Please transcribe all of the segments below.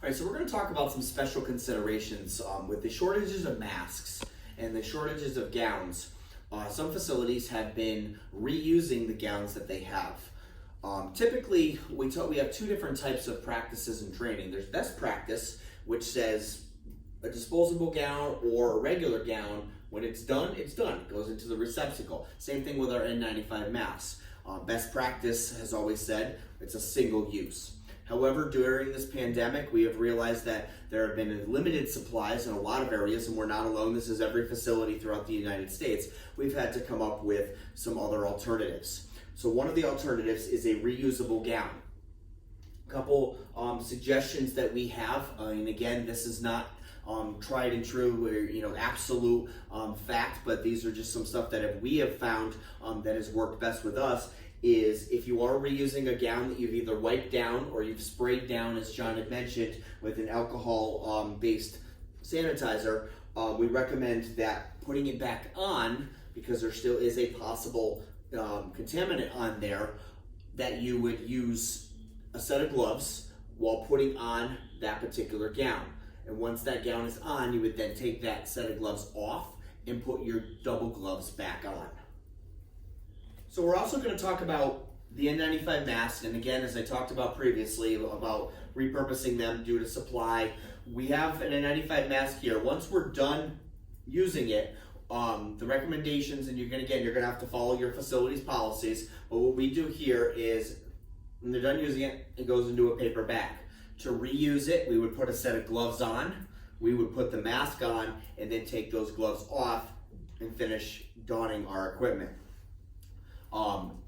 All right, so we're going to talk about some special considerations with the shortages of masks and the shortages of gowns. Some facilities have been reusing the gowns that they have. Typically, we have two different types of practices and training. There's best practice, which says a disposable gown or a regular gown, when it's done, it's done. It goes into the receptacle. Same thing with our N95 masks. Best practice has always said it's a single use. However, during this pandemic, we have realized that there have been limited supplies in a lot of areas, and we're not alone. This is every facility throughout the United States. We've had to come up with some other alternatives. So one of the alternatives is a reusable gown. A couple suggestions that we have, and again, this is not tried and true or absolute fact, but these are just some stuff that we have found that has worked best with us. Is if you are reusing a gown that you've either wiped down or you've sprayed down, as John had mentioned, with an alcohol based sanitizer, we recommend that putting it back on, because there still is a possible contaminant on there, that you would use a set of gloves while putting on that particular gown. And once that gown is on, you would then take that set of gloves off and put your double gloves back on. So we're also going to talk about the N95 mask, and again, as I talked about previously, about repurposing them due to supply. We have an N95 mask here. Once we're done using it, the recommendations, and you're going to have to follow your facility's policies, but what we do here is, when they're done using it, it goes into a paper bag. To reuse it, we would put a set of gloves on, we would put the mask on, and then take those gloves off and finish donning our equipment.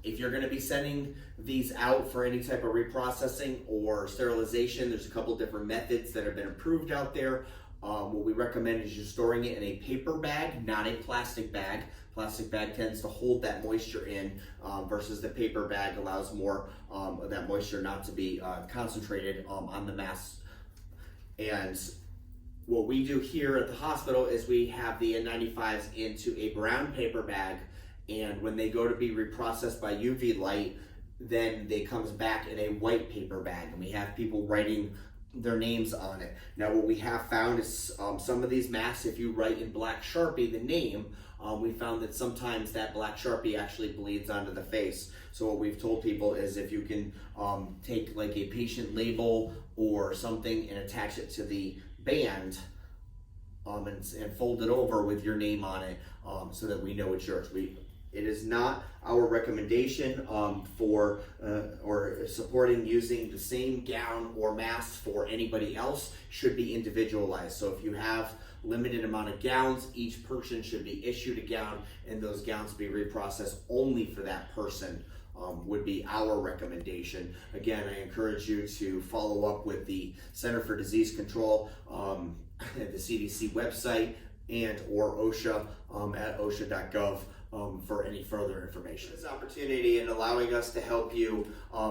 If you're going to be sending these out for any type of reprocessing or sterilization, there's a couple different methods that have been approved out there. What we recommend is you're storing it in a paper bag, not a plastic bag. Plastic bag tends to hold that moisture in, versus the paper bag allows more of that moisture not to be concentrated on the mask. And what we do here at the hospital is we have the N95s into a brown paper bag, and when they go to be reprocessed by UV light, then they comes back in a white paper bag, and we have people writing their names on it. Now, what we have found is some of these masks, if you write in black Sharpie the name, we found that sometimes that black Sharpie actually bleeds onto the face. So what we've told people is, if you can take like a patient label or something and attach it to the band, and fold it over with your name on it, so that we know it's yours. It is not our recommendation for or supporting using the same gown or mask for anybody else. Should be individualized. So if you have limited amount of gowns, each person should be issued a gown, and those gowns be reprocessed only for that person. Would be our recommendation. Again, I encourage you to follow up with the Center for Disease Control at the CDC website and or OSHA at osha.gov for any further information. This opportunity and allowing us to help you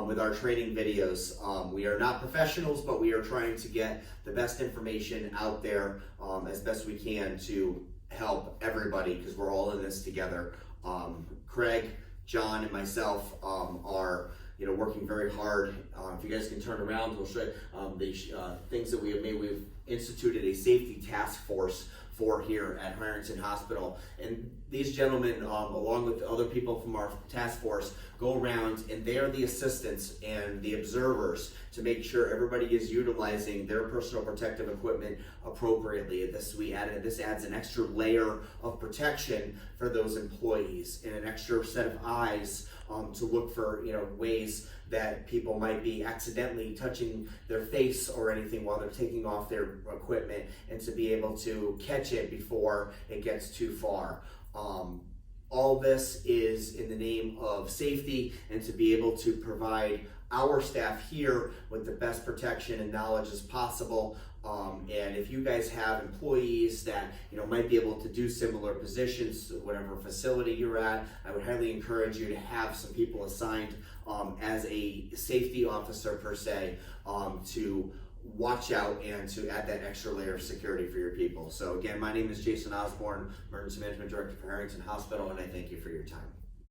with our training videos. We are not professionals, but we are trying to get the best information out there as best we can to help everybody, because we're all in this together. Craig, John, and myself are working very hard. If you guys can turn around, we'll show you the things that we have made. We've instituted a safety task force for here at Harrington Hospital, and these gentlemen, along with other people from our task force, go around, and they are the assistants and the observers to make sure everybody is utilizing their personal protective equipment appropriately. This adds an extra layer of protection for those employees, and an extra set of eyes to look for ways that people might be accidentally touching their face or anything while they're taking off their equipment, and to be able to catch it before it gets too far. All this is in the name of safety, and to be able to provide our staff here with the best protection and knowledge as possible. And if you guys have employees that might be able to do similar positions, whatever facility you're at, I would highly encourage you to have some people assigned as a safety officer per se, to watch out and to add that extra layer of security for your people. So again, my name is Jason Osborne, Emergency Management Director for Harrington Hospital, and I thank you for your time.